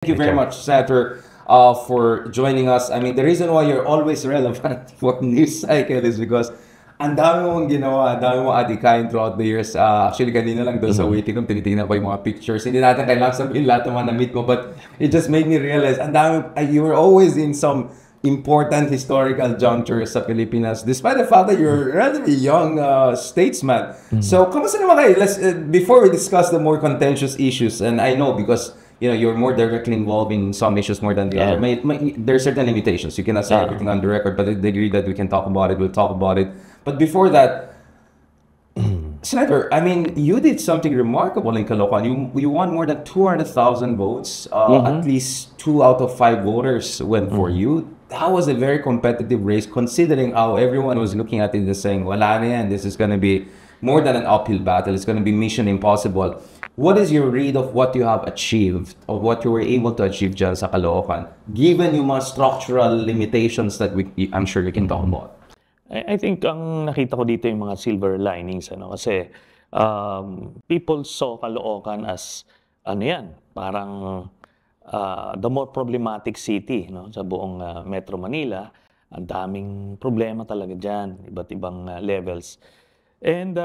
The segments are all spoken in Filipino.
Thank you very Chair. much, Senator, for joining us. I mean, the reason why you're always relevant for news cycle is because ang dami mong ginawa, ang dami mong adikain throughout the years. Actually, kanina lang doon sa Mhm. waiting room, tinitingnan ko yung mga pictures. Hindi natin kailangan sabihin lahat ng mga na-meet ko, but it just made me realize, ang dami, you were always in some important historical junctures sa Pilipinas, despite the fact that you're a relatively young statesman. Mhm. So, kamusta naman kayo? Before we discuss the more contentious issues, and I know because you're more directly involved in some issues more than the other. Yeah. There are certain limitations. You cannot say Oo. everything on the record, but the degree that we can talk about it, we'll talk about it. But before that, Mhm. Senator, I mean, you did something remarkable in Caloocan. You won more than 200,000 votes. At Mhm. least 2 out of 5 voters went for Mhm. you. That was a very competitive race, considering how everyone was looking at it and saying, "Wala na yan. This is going to be more than an uphill battle. It's going to be mission impossible." What is your read of what you have achieved, of what you were able to achieve dyan sa Caloocan, given yung mga structural limitations that I'm sure you can talk Mhm. about? I think ang nakita ko dito yung mga silver linings ano kasi people saw Caloocan as ano yan, parang the more problematic city no sa buong Metro Manila. Ang daming problema talaga diyan, iba't ibang levels. And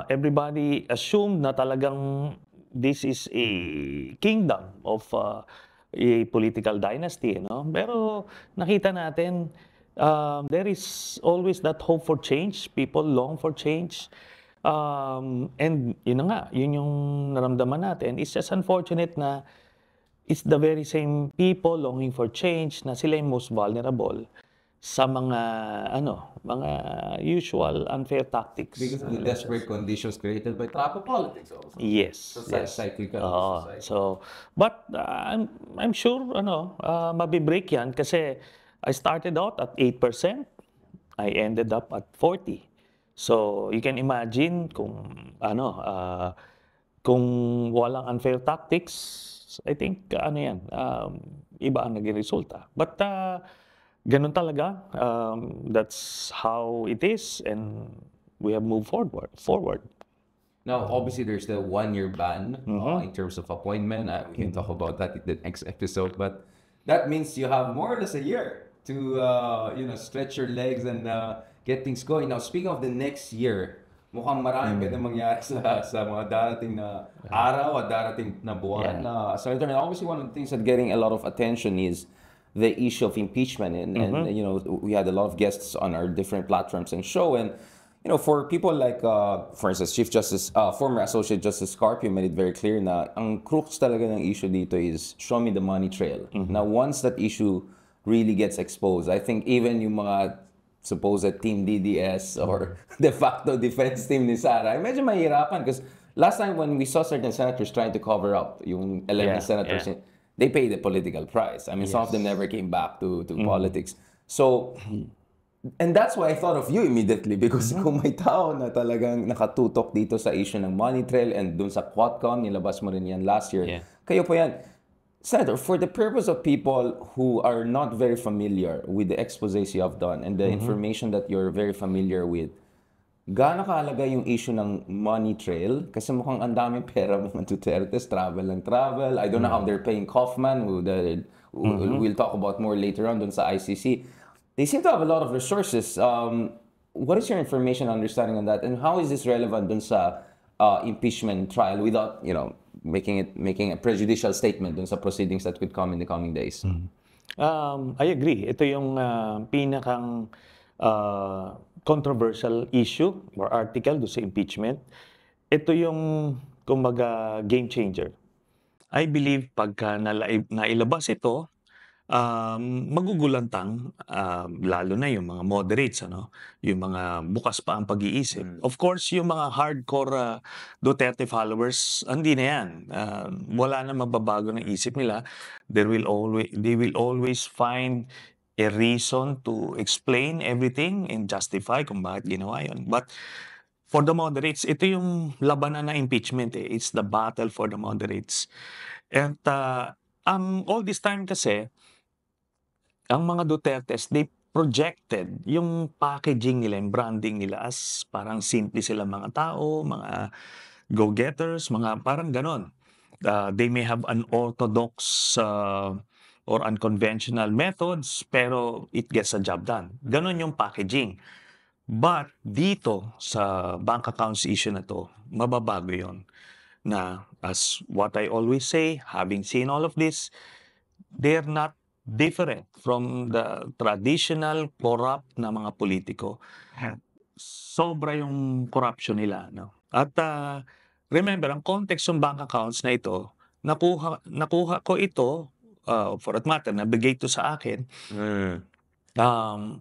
everybody assumed na talagang this is a kingdom of a political dynasty, no? Pero nakita natin there is always that hope for change. People long for change. And yun na nga, yun yung naramdaman natin. It's just unfortunate na it's the very same people longing for change na sila yung most vulnerable sa mga mga usual unfair tactics Because of ng the desperate elections. conditions created by trapper politics also. Yes, Society, yes. cyclical in the Oo. society. So, but I'm sure mabi-break 'yan kasi I started out at 8%, I ended up at 40. So, you can imagine kung walang unfair tactics, I think iba ang naging resulta. But ganun talaga, that's how it is and we have moved forward. Now, obviously, there's the 1 year ban Mhm. in terms of appointment. We can talk Mhm. about that in the next episode. But that means you have more or less a year to stretch your legs and get things going. Now, speaking of the next year, mukhang marami pwede Mm. mangyari sa mga darating na araw at darating na buwan. Yeah. Senator, and obviously one of the things that getting a lot of attention is the issue of impeachment. And Mhm. we had a lot of guests on our different platforms and show. And for people like, for instance, Chief Justice, former Associate Justice Carpio made it very clear na ang crux talaga ng issue dito is show me the money trail. Now, Mhm. once that issue really gets exposed, I think even yung mga supposed Team DDS or de facto defense team ni Sara, ay medyo mahirapan because last time when we saw certain senators trying to cover up yung 11 Yeah, senators, yeah. they paid the political price. I mean, some of them Yes. never came back to Mhm. politics. So, and that's why I thought of you immediately because Mhm. kung may tao na talagang nakatutok dito sa issue ng money trail and dun sa Quadcom, nilabas mo rin yan last year, Yeah. kayo po yan. Senator, for the purpose of people who are not very familiar with the exposés you have done and the Mhm. information that you're very familiar with, gaano kahalaga yung issue ng money trail? Kasi mukhang ang daming pera mga Dutertes, travel and travel. I don't know how Mhm. they're paying Kaufman, Mhm. we'll talk about more later on dun sa ICC. They seem to have a lot of resources. What is your information understanding on that? And how is this relevant dun sa impeachment trial without, making a prejudicial statement dun sa proceedings that could come in the coming days? Mhm. I agree. Ito yung pinakang controversial issue or article do sa impeachment. Ito yung kumbaga game changer. I believe pagka nailabas ito, magugulantang, lalo na yung mga moderates ano, yung mga bukas pa ang pag-iisip. Of course, yung mga hardcore Duterte followers, hindi na yan. Wala na mababago ng isip nila. They will always find a reason to explain everything and justify kung bakit ginawa yun. But for the moderates, ito yung labanan ng impeachment eh. It's the battle for the moderates. And all this time kasi, ang mga Dutertes, they projected yung packaging nila, yung branding nila as parang simple sila mga tao, mga go-getters, mga parang gano'n. They may have unorthodox or unconventional methods, pero it gets the job done. Ganon yung packaging. But dito sa bank accounts issue na to, mababago yon. Na as what I always say, having seen all of this, they're not different from the traditional corrupt na mga politiko. Sobra yung corruption nila, no? At remember, ang context ng bank accounts na ito, nakuha ko ito, for that matter, nabigay ito sa akin,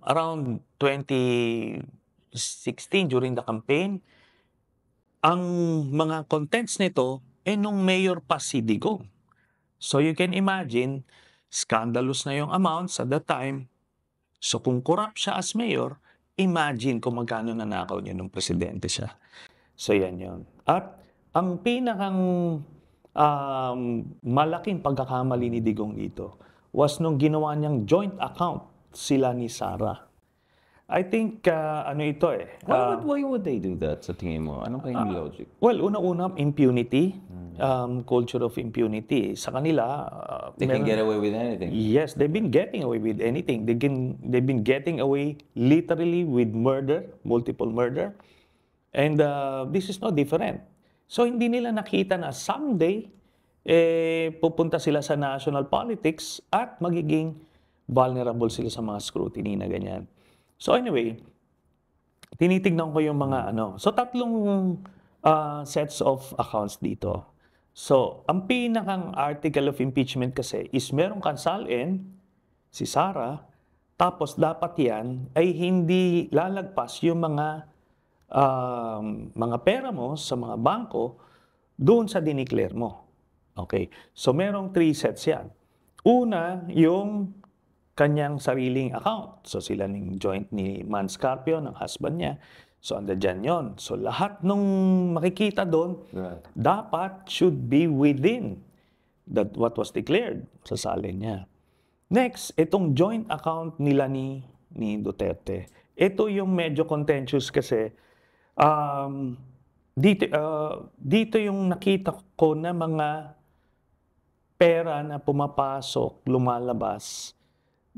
around 2016 during the campaign. Ang mga contents nito, nung mayor pa si Digong. So you can imagine, scandalous na yung amounts at that time. So kung corrupt siya as mayor, imagine kung magkano nanakaw niya nung presidente siya. So yan yun. At ang pinakang malaking pagkakamali ni Digong dito was nung ginawa niyang joint account sila ni Sara. I think, ano ito eh. Why would they do that sa tingin mo? Anong kayong logic? Well, una-una, impunity. Culture of impunity. Sa kanila, They can get away with anything. yes, they've been getting away with anything. They've been getting away literally with murder, multiple murder. And this is no different. So hindi nila nakita na someday, pupunta sila sa national politics at magiging vulnerable sila sa mga scrutiny na ganyan. So anyway, tinitignan ko yung mga ano. So tatlong sets of accounts dito. So, ang pinakang article of impeachment kasi is merong kansalin, si Sara, tapos dapat yan ay hindi lalagpas yung mga pera mo sa mga bangko doon sa dineclare mo. Okay. So, merong 3 sets yan. Una, yung kanyang sariling account. So, sila ng joint ni Man Scarpio, ng husband niya. So, anda dyan yun. So, lahat nung makikita doon, dapat should be within what was declared sa salin niya. Next, itong joint account nila ni Duterte. Ito yung medyo contentious kasi dito yung nakita ko na mga pera na pumapasok, lumalabas,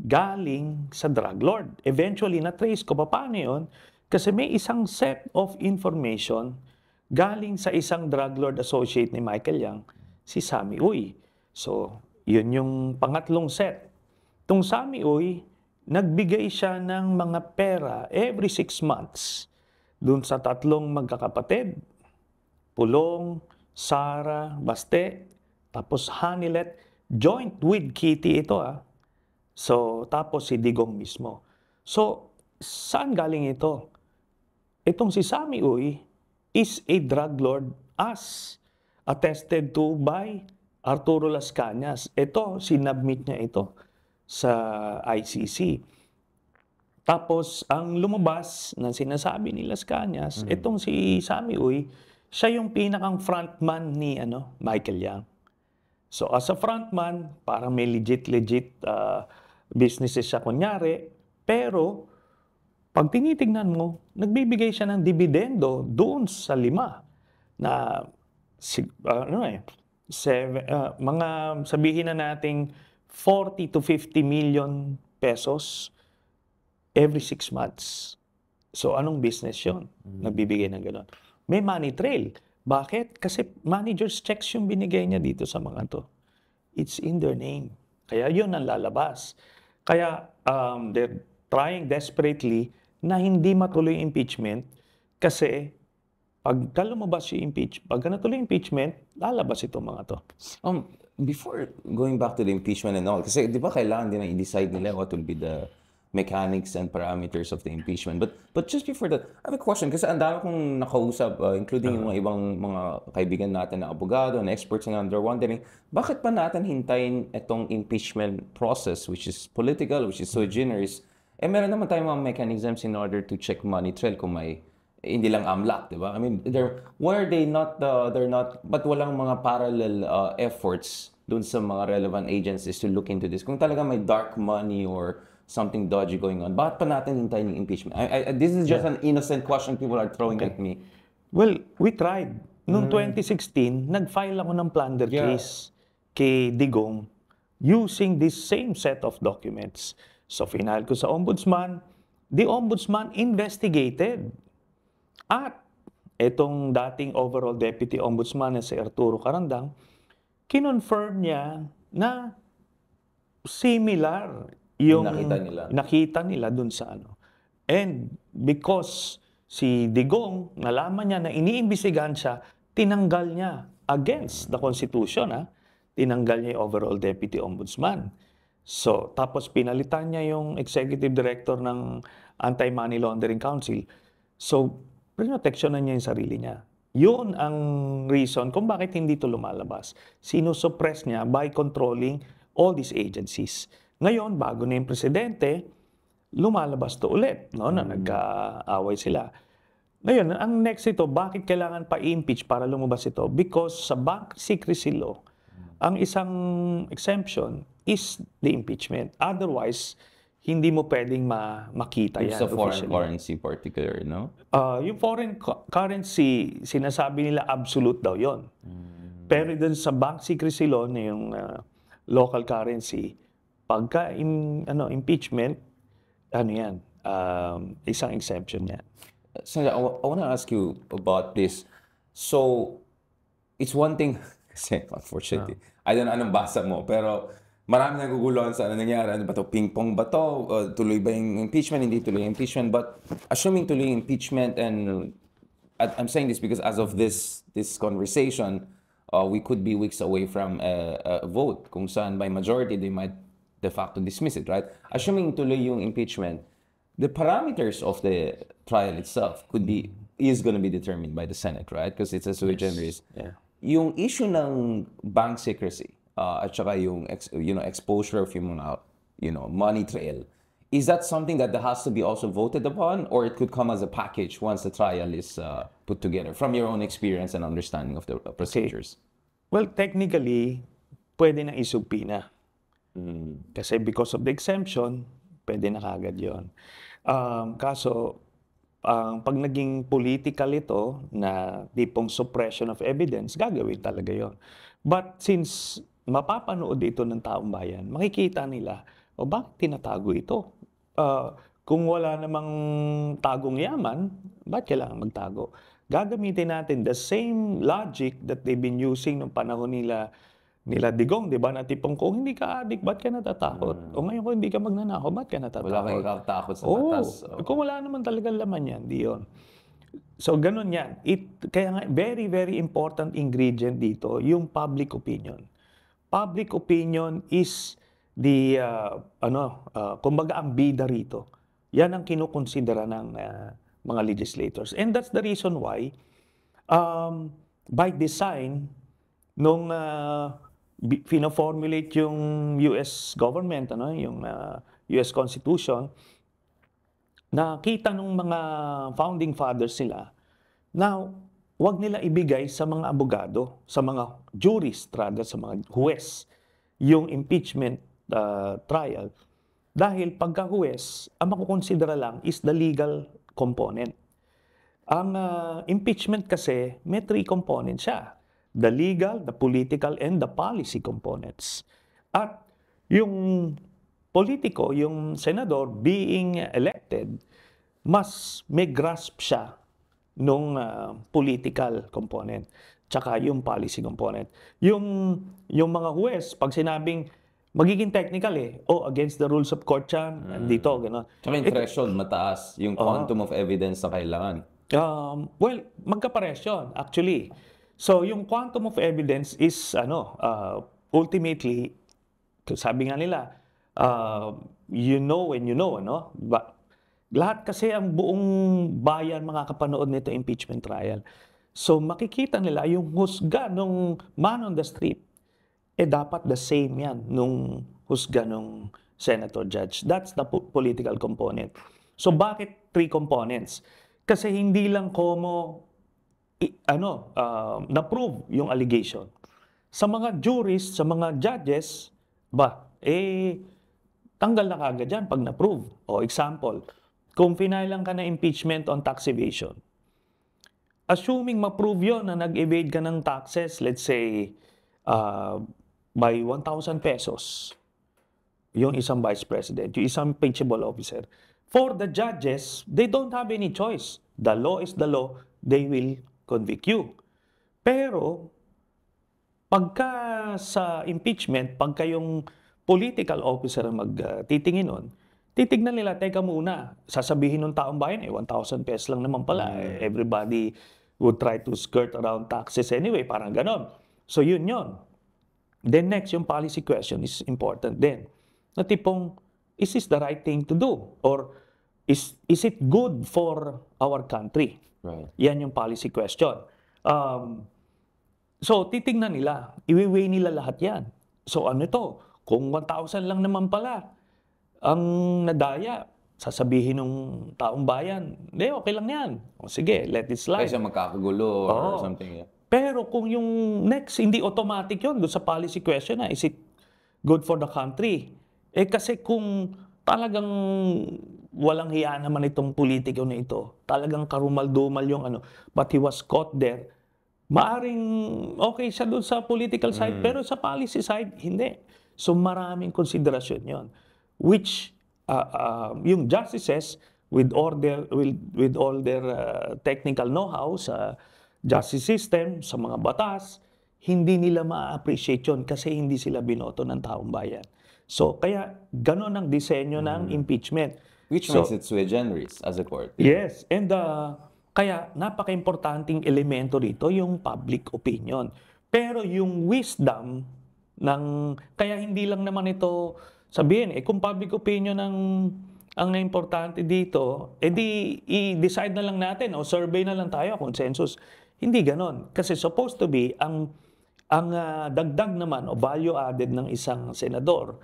galing sa drug lord. Eventually, na-trace ko paano yun. Kasi may isang set of information galing sa isang drug lord associate ni Michael Yang, si Sammy Uy. So, yun yung pangatlong set. Itong Sammy Uy, nagbigay siya ng mga pera every 6 months dun sa tatlong magkakapatid. Pulong, Sara, Baste, tapos Hanilet, joint with Kitty ito So, tapos si Digong mismo. So, saan galing ito? Itong si Sammy Uy is a drug lord as attested to by Arturo Las Cañas. Ito, sinubmit niya ito sa ICC. Tapos, ang lumabas na sinasabi ni Las Cañas, itong si Sammy Uy, siya yung pinakang frontman ni Michael Yang. So, as a frontman, parang may legit businesses siya kunyari, pero pag tinitignan mo, nagbibigay siya ng dividendo doon sa 5 na mga sabihin na nating 40 to 50 million pesos every 6 months. So anong business yun? Nagbibigay ng gano'n. May money trail. Bakit? Kasi manager's checks yung binigay niya dito sa mga to. It's in their name. Kaya yun ang lalabas. Kaya they're trying desperately na hindi matuloy impeachment kasi pag lumabas yung pag natuloy impeachment, lalabas itong mga to. Before going back to the impeachment and all, kasi di ba kailangan din na i-decide nila what will be the mechanics and parameters of the impeachment. But just before that, I have a question kasi ang dami kong nakausap, including yung mga ibang mga kaibigan natin na abogado, na experts na they're wondering, bakit pa natin hintayin itong impeachment process which is political, which is sui generis? Meron naman tayong mga mechanisms in order to check money trail kung may hindi lang AMLAC, di ba? I mean, why are they not, but walang mga parallel efforts dun sa mga relevant agencies to look into this? Kung talaga may dark money or something dodgy going on, bakit pa natin hintayin yung impeachment? This is just an innocent question people are throwing at me. Well, we tried. Noong 2016, nag-file ako ng plunder case kay Digong using this same set of documents. So, final ko sa ombudsman. The ombudsman investigated. At itong dating overall deputy ombudsman na si Arturo Carandang, kinonfirm niya na similar yung nakita nila dun sa ano. And because si Digong, nalaman niya na iniimbestigahan siya, tinanggal niya against the Constitution, tinanggal niya yung overall deputy ombudsman. So, tapos pinalitan niya yung executive director ng Anti-Money Laundering Council. So, prinoteksyonan niya yung sarili niya. Yun ang reason kung bakit hindi ito lumalabas. Sinusuppress niya by controlling all these agencies. Ngayon, bago na yung presidente, lumalabas to ulit, no, na nagkaaway sila. Ngayon, ang next ito, bakit kailangan pa i-impeach para lumabas ito? Because sa Bank Secrecy Law, ang isang exemption is the impeachment. Otherwise, hindi mo pwedeng makita yan. Sa foreign currency particular, no? Yung foreign currency, sinasabi nila absolute daw yon. Pero dun sa Bank Secrecy Law, na yung local currency, pagka impeachment, ano yan, isang exemption yan. Sandra, I want to ask you about this. So, it's one thing, kasi unfortunately, I don't know anong basa mo, pero marami naguguluhan sa ano nangyari. Ano ba to? Ping-pong ba to? Tuloy ba yung impeachment? Hindi tuloy yung impeachment. But assuming tuloy yung impeachment, and I'm saying this because as of this conversation, we could be weeks away from a vote kung saan by majority, they might de facto dismiss it, right? Assuming tuloy yung impeachment, the parameters of the trial itself is going to be determined by the Senate, right? Because it's a sui generis. Yeah. Yung issue ng bank secrecy at saka yung exposure of yung money trail, is that something that has to be also voted upon, or it could come as a package once the trial is put together from your own experience and understanding of the procedures? Well, technically, pwede na isubpina. Kasi because of the exemption, pwede na kagad yun. Kaso, pag naging political ito na tipong suppression of evidence, gagawin talaga yon. But since mapapanood ito ng taong bayan, makikita nila, bakit tinatago ito? Kung wala namang tagong yaman, bakit kailangan magtago? Gagamitin natin the same logic that they've been using nung panahon nila Digong, di ba? Na tipong, kung hindi ka adik, ba't ka natatakot? O ngayon, kung hindi ka magnanakaw, ba't ka natatakot? Wala kang ikatakot sa batas. Kung wala naman talagang laman yan, di yun. So, ganun yan. Kaya nga, very, very important ingredient dito, yung public opinion. Public opinion is the, kumbaga ang bida rito. Yan ang kinukonsidera ng mga legislators. And that's the reason why, by design, nung pina-formulate yung US government, yung US Constitution, nakita ng mga founding fathers nila, now, wag nila ibigay sa mga abogado, sa mga jurist, rather, sa mga huwes, yung impeachment trial. Dahil pagka huwes, ang makukonsidera lang is the legal component. Ang impeachment kasi, may 3 components siya. The legal, the political, and the policy components. At yung politiko, yung senador being elected, mas may grasp siya nung political component, tsaka yung policy component. Yung mga huwes, pag sinabing magiging technical against the rules of court yan, dito, gano'n. Tsaka yung threshold, mataas. Yung quantum of evidence na kailangan. Well, magkapares yun, actually. So, yung quantum of evidence is, ultimately, sabi nga nila, you know when you know, lahat kasi ang buong bayan makakapanood nito impeachment trial. So, makikita nila yung husga nung man on the street, dapat the same yan nung husga nung senator judge. That's the political component. So, bakit 3 components? Kasi hindi lang na-prove yung allegation. Sa mga jurists, sa mga judges, tanggal na kagad yan pag na-prove. O example, kung finailan ka na impeachment on tax evasion, assuming ma-prove yun na nag-evade ka ng taxes, let's say, by 1,000 pesos, yung isang vice president, yung isang impeachable officer. For the judges, they don't have any choice. The law is the law. They will convict you. Pero, pagka sa impeachment, pagka yung political officer ang magtitingin nun, titignan nila, teka muna, sasabihin ng taong bayan, 1,000 pesos lang naman pala. Everybody would try to skirt around taxes anyway, parang ganon. So yun yun. Then next, yung policy question is important din. Na tipong, is this the right thing to do? Or is it good for our country? Right. Yan yung policy question. So, titingnan nila. Iwi-weigh nila lahat yan. So, ano to? Kung 1,000 lang naman pala ang nadaya, sasabihin ng taong bayan, hindi, okay lang yan. O sige, let it slide. Kaysa magkakagulo or something. Yeah. Pero kung yung next, hindi automatic yun doon sa policy question na, is it good for the country? Kasi kung talagang walang hiya naman itong politiko na ito, talagang karumal-dumal yung ano, but he was caught there, maaring okay siya doon sa political side, pero sa policy side, hindi. So maraming konsiderasyon yon, which yung justices with all their technical know-how sa justice system, sa mga batas, hindi nila ma-appreciate yun kasi hindi sila binoto ng taong bayan. So kaya ganon ang disenyo ng impeachment. Which makes it sui generis as a court. Yes, and kaya napaka-importanting elemento rito yung public opinion. Pero yung wisdom kaya hindi lang naman ito sabihin, kung public opinion ang importante dito, edi i-decide na lang natin o survey na lang tayo, consensus. Hindi ganon. Kasi supposed to be, ang dagdag naman o value added ng isang senador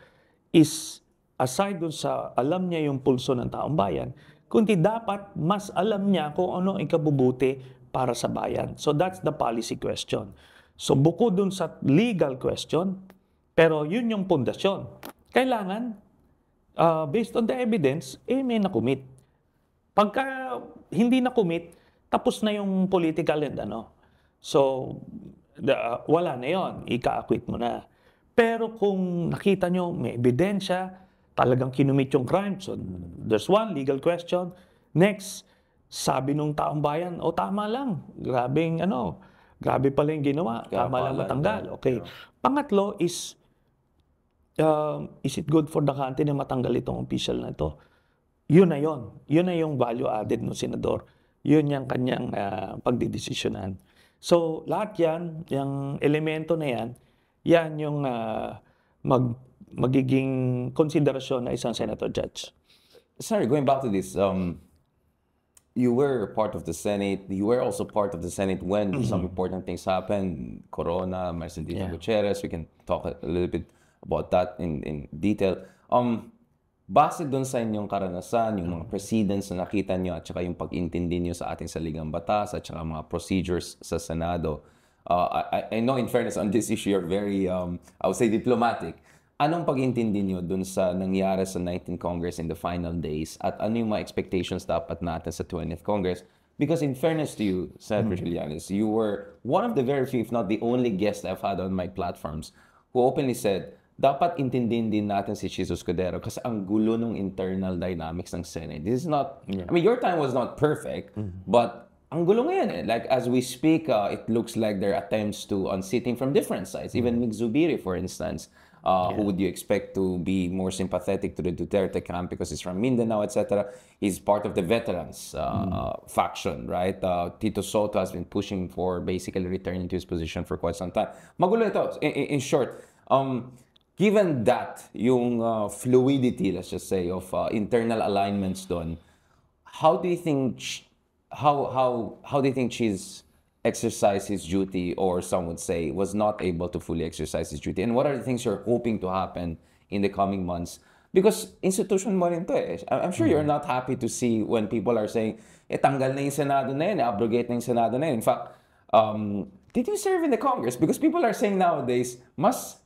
is aside dun sa alam niya yung pulso ng taong bayan, kundi dapat mas alam niya kung ano ang ikabubuti para sa bayan. So that's the policy question. So bukod dun sa legal question, pero yun yung pundasyon. Kailangan, based on the evidence, may nakumit. Pagka hindi nakumit, tapos na yung political and ano. So, wala na yon, ika-acquit mo na. Pero kung nakita nyo, may ebidensya, talagang kinumit yung crime. So, there's one legal question. Next, sabi nung taong bayan, tama lang. Grabe pala yung ginawa. Tama lang matanggal. Okay. Pangatlo is it good for the country na matanggal itong official na ito? Yun na yun. Yun na yung value added ng senador. Yun yung kanyang pagdidesisyonan. So, lahat yan, yung elemento na yan, yan yung magiging konsiderasyon na isang senator judge. Sorry, going back to this, you were part of the Senate. You were also part of the Senate when some important things happened. Corona, Marcelino Gutierrez. We can talk a little bit about that in detail. Base doon sa inyong karanasan, yung mga precedents na nakita nyo at saka yung pag-intindi nyo sa ating saligang batas at saka mga procedures sa Senado, I know in fairness on this issue, you're very, I would say, diplomatic. Anong pag-intindi nyo dun sa nangyari sa 19th Congress in the final days at ano yung mga expectations dapat natin sa 20th Congress? Because in fairness to you, Senator Trillanes, you were one of the very few, if not the only guest I've had on my platforms who openly said, dapat intindihin din natin si Jesus Escudero kasi ang gulo ng internal dynamics ng Senate. This is not, I mean, your time was not perfect, but ang gulo ngayon Like, as we speak, it looks like there are attempts to unseating from different sides. Even Mig Zubiri, for instance, who would you expect to be more sympathetic to the Duterte camp because he's from Mindanao, etc. He's part of the veterans faction, right? Tito Soto has been pushing for basically returning to his position for quite some time. Magulo ito. In short, given that yung fluidity, let's just say, of internal alignments doon, how do you think how do you think she's exercised his duty, or some would say was not able to fully exercise his duty? And what are the things you're hoping to happen in the coming months? Because institution mo rin to I'm sure you're not happy to see when people are saying, tanggal na yung Senado na yun, abrogate na yung Senado na yun. In fact, did you serve in the Congress? Because people are saying nowadays, mas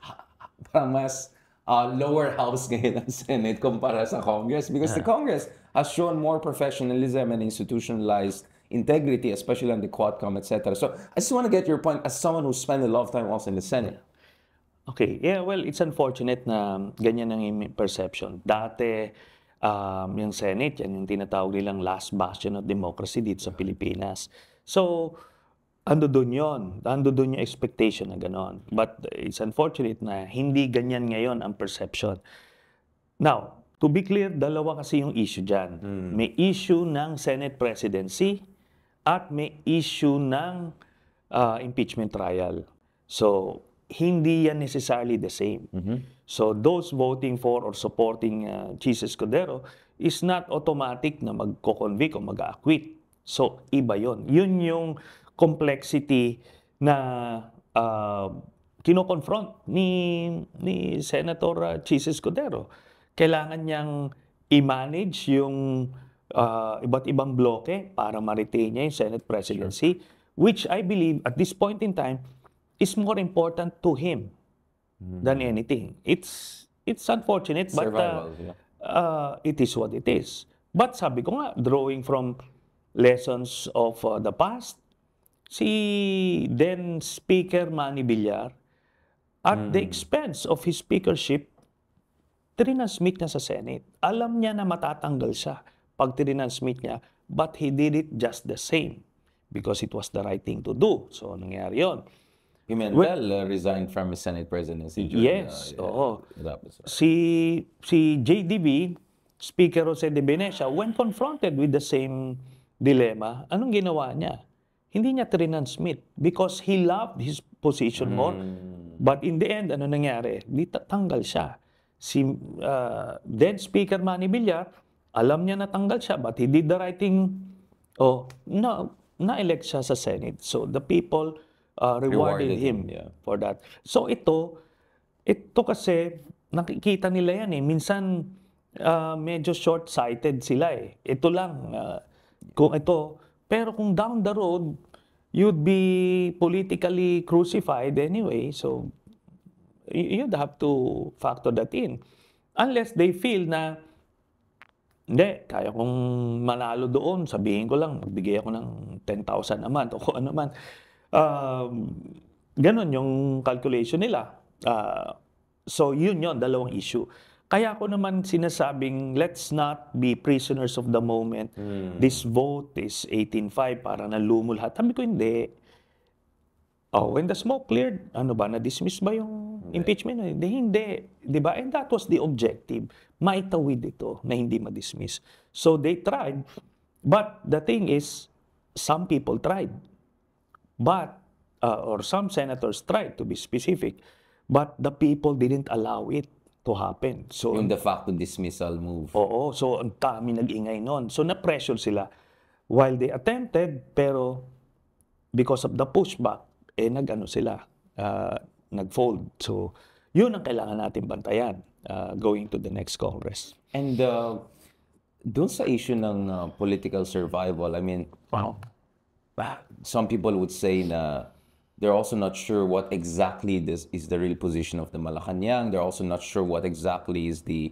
lower house ngayon ang Senate kumpara sa Congress because the Congress has shown more professionalism and institutionalized integrity, especially on the Quadcom, etc. So I just want to get your point as someone who spent a lot of time also in the Senate. Okay, yeah, well, it's unfortunate na ganyan ang perception. Dati, yung Senate, yan yung tinatawag nilang last bastion of democracy dito sa Pilipinas. So, ando doon yun. Ando doon yung expectation na gano'n. But it's unfortunate na hindi ganyan ngayon ang perception. Now, to be clear, dalawa kasi yung issue dyan. May issue ng Senate presidency at may issue ng impeachment trial. So, hindi yan necessarily the same. So, those voting for or supporting Chis Escudero is not automatic na magko-convict o mag-acquit. So, iba yon. Yun yung complexity na kino-confront ni Senator Chis Escudero. Kailangan niyang i-manage yung iba't ibang bloke para ma-retain niya yung Senate presidency, which I believe at this point in time is more important to him than anything. It's unfortunate, but it is what it is. But sabi ko nga, drawing from lessons of the past, si then Speaker Manny Villar, at the expense of his speakership, trinasmit niya sa Senate. Alam niya na matatanggal siya pag trinasmit niya, but he did it just the same because it was the right thing to do. So, nangyari yun. Pimentel resigned from his Senate presidency. Yes, oo. Si JDB, Speaker Jose de Venecia, when confronted with the same dilemma, anong ginawa niya? Hindi niya trinasmit because he loved his position more. But in the end, ano nangyari? Di tanggal siya. Si then Speaker Manny Villar, alam niya na tanggal siya, but he did the right thing. Na-elect siya sa Senate. So the people rewarded him for that. So ito kasi nakikita nila yan eh. Minsan medyo short-sighted sila eh. Ito lang kung ito. Pero kung down the road, you'd be politically crucified anyway. So you'd have to factor that in. Unless they feel na hindi, kaya kong manalo doon, sabihin ko lang, magbigay ako ng 10,000 a month o kung ano man. Ganon yung calculation nila. So yun, dalawang issue. Kaya ako naman sinasabing, let's not be prisoners of the moment. This vote is 18-5 para nalumo lahat. Sabi ko, hindi. When the smoke cleared, ano ba, na-dismiss ba yung impeachment? Hindi. Diba? And that was the objective. Maitawid ito na hindi ma-dismiss. So they tried. But the thing is, some people tried. But, or some senators tried, to be specific, but the people didn't allow it to happen. So, yung de facto dismissal move. Oo. So, ang dami nag-ingay nun. So, na-pressure sila. While they attempted, pero because of the pushback, nag-ano sila, nag-fold. So, yun ang kailangan natin bantayan going to the next Congress. And doon sa issue ng political survival, I mean, some people would say na they're also not sure what exactly this is the real position of the Malacanang. They're also not sure what exactly is the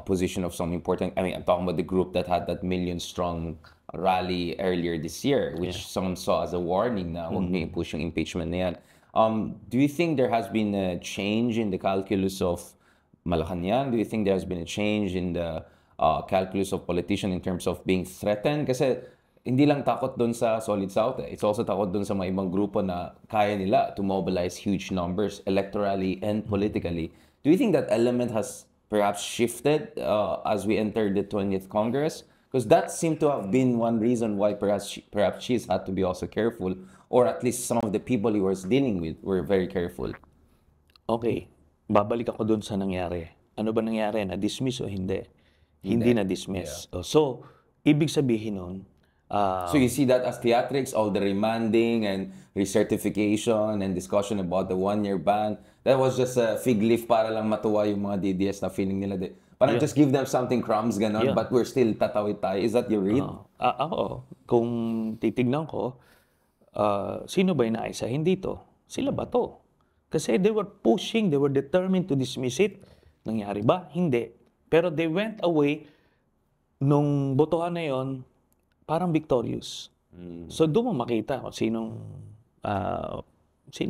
position of some important, I mean, I'm talking about the group that had that million-strong rally earlier this year, which some saw as a warning na huwag niyo i-push yung impeachment na yan. Do you think there has been a change in the calculus of Malacanang? Do you think there has been a change in the calculus of politicians in terms of being threatened? Kasi hindi lang takot doon sa Solid South. It's also takot doon sa mga ibang grupo na kaya nila to mobilize huge numbers electorally and politically. Do you think that element has perhaps shifted as we entered the 20th Congress? Because that seemed to have been one reason why perhaps she's had to be also careful, or at least some of the people he was dealing with were very careful. Okay, babalik ako doon sa nangyari. Ano ba nangyari? Na-dismiss o hindi? Hindi na-dismiss. So, ibig sabihin nun, so you see that as theatrics, all the remanding and recertification and discussion about the one-year ban, that was just a fig leaf para lang matuwa yung mga DDS na feeling nila. Parang just give them something crumbs, ganon, but we're still tatawid tayo. Is that your read? Ako, kung titignan ko, sino ba inaisahin dito? Sila ba to? Kasi they were pushing, they were determined to dismiss it. Nangyari ba? Hindi. Pero they went away nung botohan na yon, parang victorious. So doon mo makita kung sino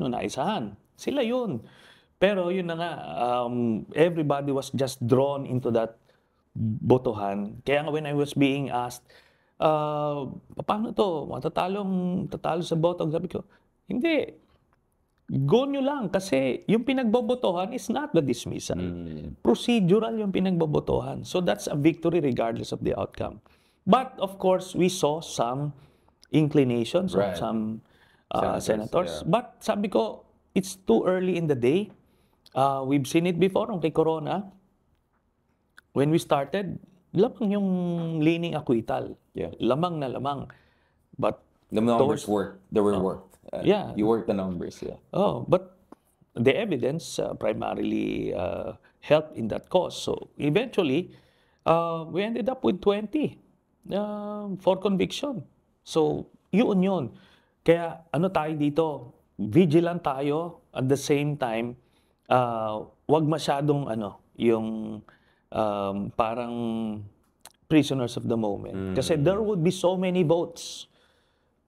naisahan. Sila yun. Pero yun na nga, everybody was just drawn into that botohan. Kaya nga when I was being asked, paano to? Tatalo sa boto. Sabi ko, hindi. Go nyo lang kasi yung pinagbobotohan is not the dismissal. Procedural yung pinagbobotohan. So that's a victory regardless of the outcome. But of course, we saw some inclinations of some senators. But sabi ko, it's too early in the day. We've seen it before nung kay Corona. When we started, lamang yung leaning acquittal. Lamang na lamang. But the numbers worked. They were worked. You worked the numbers. But the evidence primarily helped in that cause. So eventually, we ended up with 20 for conviction. So yun. Kaya ano tayo dito? Vigilant tayo at the same time. Wag masyadong yung parang prisoners of the moment. Kasi there would be so many votes.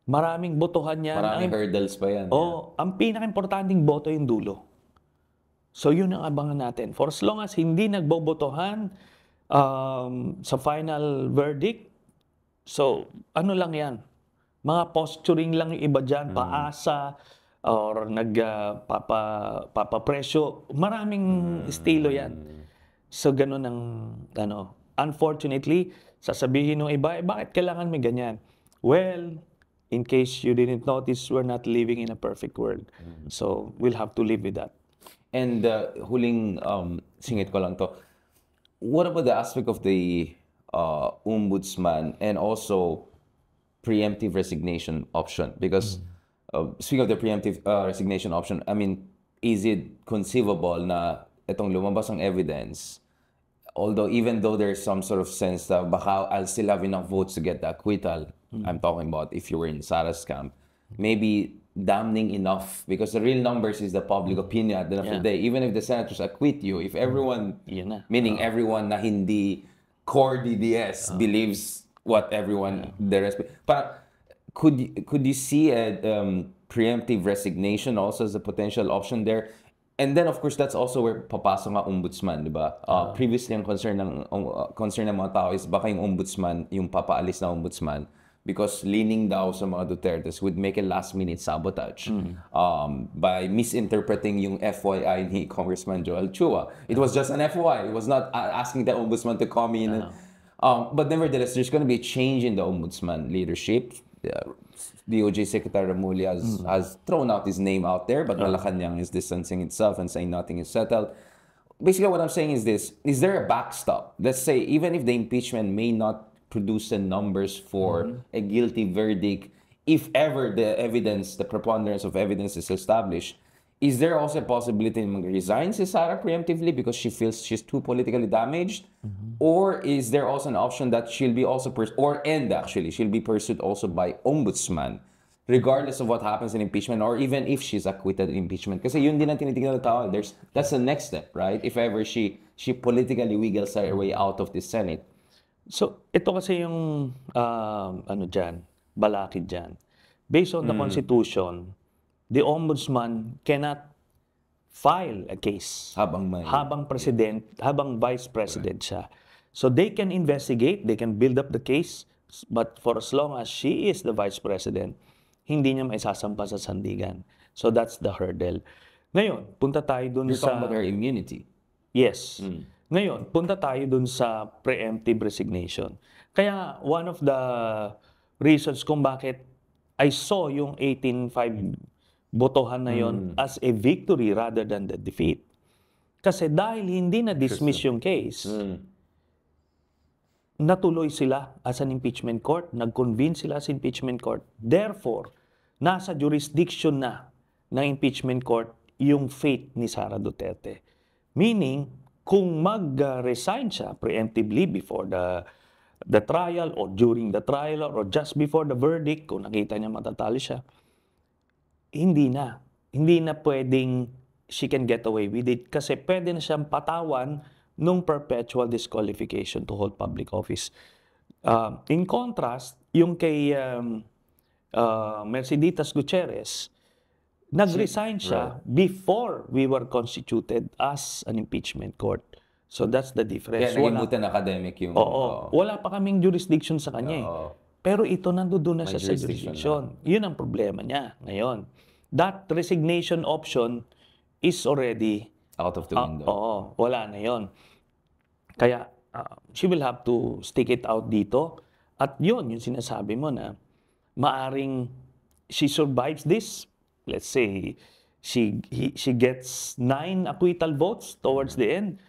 Maraming botohan yan. Maraming hurdles pa yan. Ang pinaka-importanting boto yung dulo. So yun ang abangan natin. For as long as hindi nagbobotohan sa final verdict, so ano lang yan? Mga posturing lang yung iba dyan, paasa, or papapresyo. Maraming estilo yan. So ganun ang, unfortunately, sasabihin ng iba, bakit kailangan may ganyan? Well, in case you didn't notice, we're not living in a perfect world. So we'll have to live with that. And huling singit ko lang to. What about the aspect of the ombudsman and also preemptive resignation option? Because speaking of the preemptive resignation option, I mean, is it conceivable na itong lumabas ang evidence, although even though there's some sort of sense that baka I'll still have enough votes to get the acquittal, I'm talking about if you were in Sara's camp, maybe damning enough, because the real numbers is the public opinion at the end of the day. Even if the senators acquit you, if everyone, meaning everyone na hindi core DDS believes what everyone, the rest, but could you see a preemptive resignation also as a potential option there? And then, of course, that's also where papasok nga ombudsman, di ba? Previously, ang concern ng mga tao is baka yung ombudsman, yung papaalis na ombudsman, because leaning daw sa mga Dutertes would make a last-minute sabotage by misinterpreting yung FYI ni Congressman Joel Chua. It was just an FYI. It was not asking the ombudsman to come in. But nevertheless, there's going to be a change in the ombudsman leadership. DOJ Secretary Remulla has thrown out his name out there, but Malacanang is distancing itself and saying nothing is settled. Basically, what I'm saying is this: is there a backstop? Let's say, even if the impeachment may not produce the numbers for a guilty verdict, if ever the evidence, the preponderance of evidence is established, is there also a possibility to resign si Sara preemptively because she feels she's too politically damaged? Or is there also an option that she'll be also she'll be pursued also by ombudsman, regardless of what happens in impeachment, or even if she's acquitted in impeachment? Kasi yun din ang tinitignan ng tao. That's the next step, right? If ever she politically wiggles her way out of the Senate. So ito kasi yung balakid dyan. Based on the Constitution, the ombudsman cannot file a case habang vice president siya. So they can investigate, they can build up the case, but for as long as she is the vice president, hindi niya maisasampa sa sandigan. So that's the hurdle. Ngayon, punta tayo dun You're talking about her immunity. Yes. Ngayon, punta tayo dun sa preemptive resignation. Kaya one of the reasons kung bakit I saw yung 18-5 botohan na yon as a victory rather than the defeat. Kasi dahil hindi na-dismiss yung case, natuloy sila as an impeachment court, nag-convene sila sa impeachment court. Therefore, nasa jurisdiction na ng impeachment court yung fate ni Sara Duterte. Meaning, kung mag-resign siya preemptively before the trial or during the trial or just before the verdict, kung nakita niya matatalo siya, hindi na pwedeng she can get away with it kasi pwede na siyang patawan nung perpetual disqualification to hold public office. In contrast, yung kay Merceditas Gutierrez, nag-resign siya before we were constituted as an impeachment court. So that's the difference. Kaya naging moot and academic yung... Oo. Wala pa kaming jurisdiction sa kanya eh. Pero ito nandoon na siya sa jurisdiction jurisdiction. Yun ang problema niya ngayon. That resignation option is already out of the window. Oo, wala na yon. Kaya she will have to stick it out dito. At yun, yung sinasabi mo na maaring she survives this. Let's say she gets 9 acquittal votes towards the end.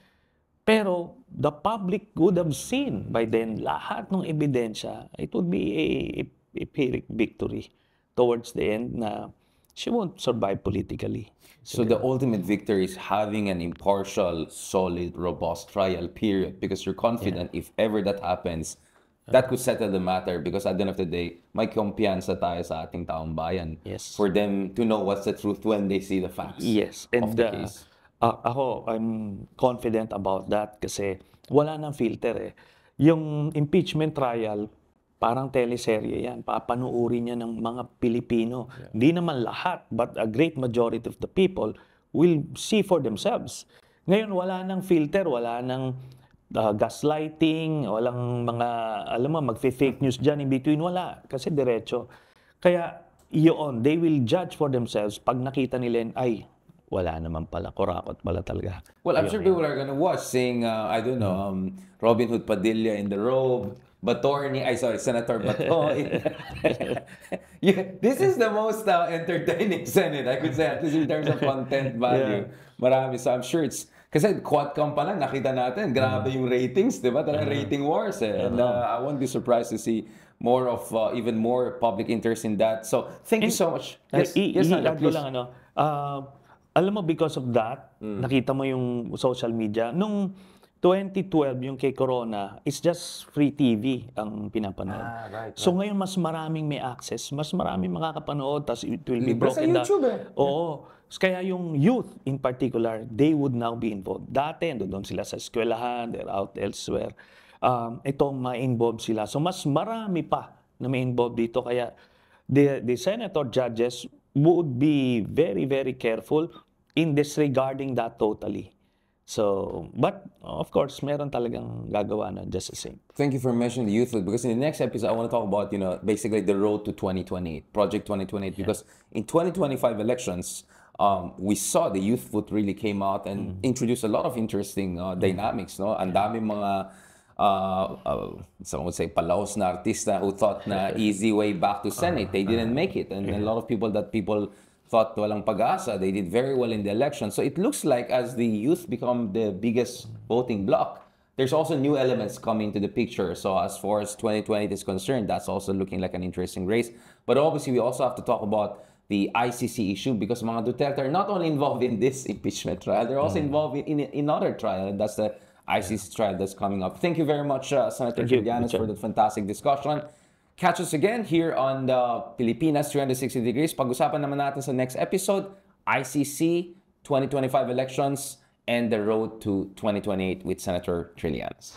Pero the public would have seen by then lahat ng ebidensya. It would be a Pyrrhic victory towards the end na she won't survive politically. So the ultimate victory is having an impartial, solid, robust trial period, because you're confident if ever that happens, that could settle the matter, because at the end of the day, may kumpiyansa tayo sa ating taong bayan for them to know what's the truth when they see the facts of the case. Ako, I'm confident about that kasi wala nang filter eh. Yung impeachment trial, parang teleserye yan. Papanuorin niya ng mga Pilipino. Hindi naman lahat, but a great majority of the people will see for themselves. Ngayon, wala nang filter, wala nang gaslighting, walang mga, alam mo, magfe-fake news dyan in between. Wala, kasi diretso. Kaya, yun, they will judge for themselves pag nakita nila, ay, wala naman pala, kurakot pala talaga. Well, I'm sure people are gonna watch saying, I don't know, Robin Hood Padilla in the robe, Senator Bato. This is the most entertaining Senate, I could say, at least in terms of content value. Marami. So I'm sure it's, kasi Quadcom pa lang, nakita natin, grabe yung ratings, di ba? Talagang rating wars eh. And I won't be surprised to see more of, even more public interest in that. So, thank you so much. Yes, Sandra, please. Lang, alam mo, because of that, nakita mo yung social media. Nung 2012, yung kay Corona, it's just free TV ang pinapanood. Right. So ngayon, mas maraming may access, mas maraming makakapanood, tas it will be broken down. YouTube eh. Oo. Kaya yung youth in particular, they would now be involved. Dati, doon sila sa eskwelahan, they're out elsewhere. Itong ma-involve sila. So mas marami pa na ma-involve dito. Kaya the senator judges would be very, very careful in disregarding that totally. So, but of course, meron talagang gagawa na just the same. Thank you for mentioning the youth vote, because in the next episode, I want to talk about, basically the road to 2028, Project 2028, because in 2025 elections, we saw the youth vote really came out and introduced a lot of interesting dynamics, no? Ang daming mga some would say palaos na artista who thought na easy way back to Senate. They didn't make it, and a lot of people thought walang pag-asa. They did very well in the election. So it looks like as the youth become the biggest voting bloc, there's also new elements coming to the picture. So as far as 2020 is concerned, that's also looking like an interesting race. But obviously, we also have to talk about the ICC issue, because mga Duterte are not only involved in this impeachment trial, they're also involved in other trial, and that's the ICC trial that's coming up. Thank you very much, Senator Trillanes, for the fantastic discussion. Catch us again here on the Pilipinas 360 Degrees. Pag-usapan naman natin sa next episode, ICC, 2025 elections, and the road to 2028 with Senator Trillanes.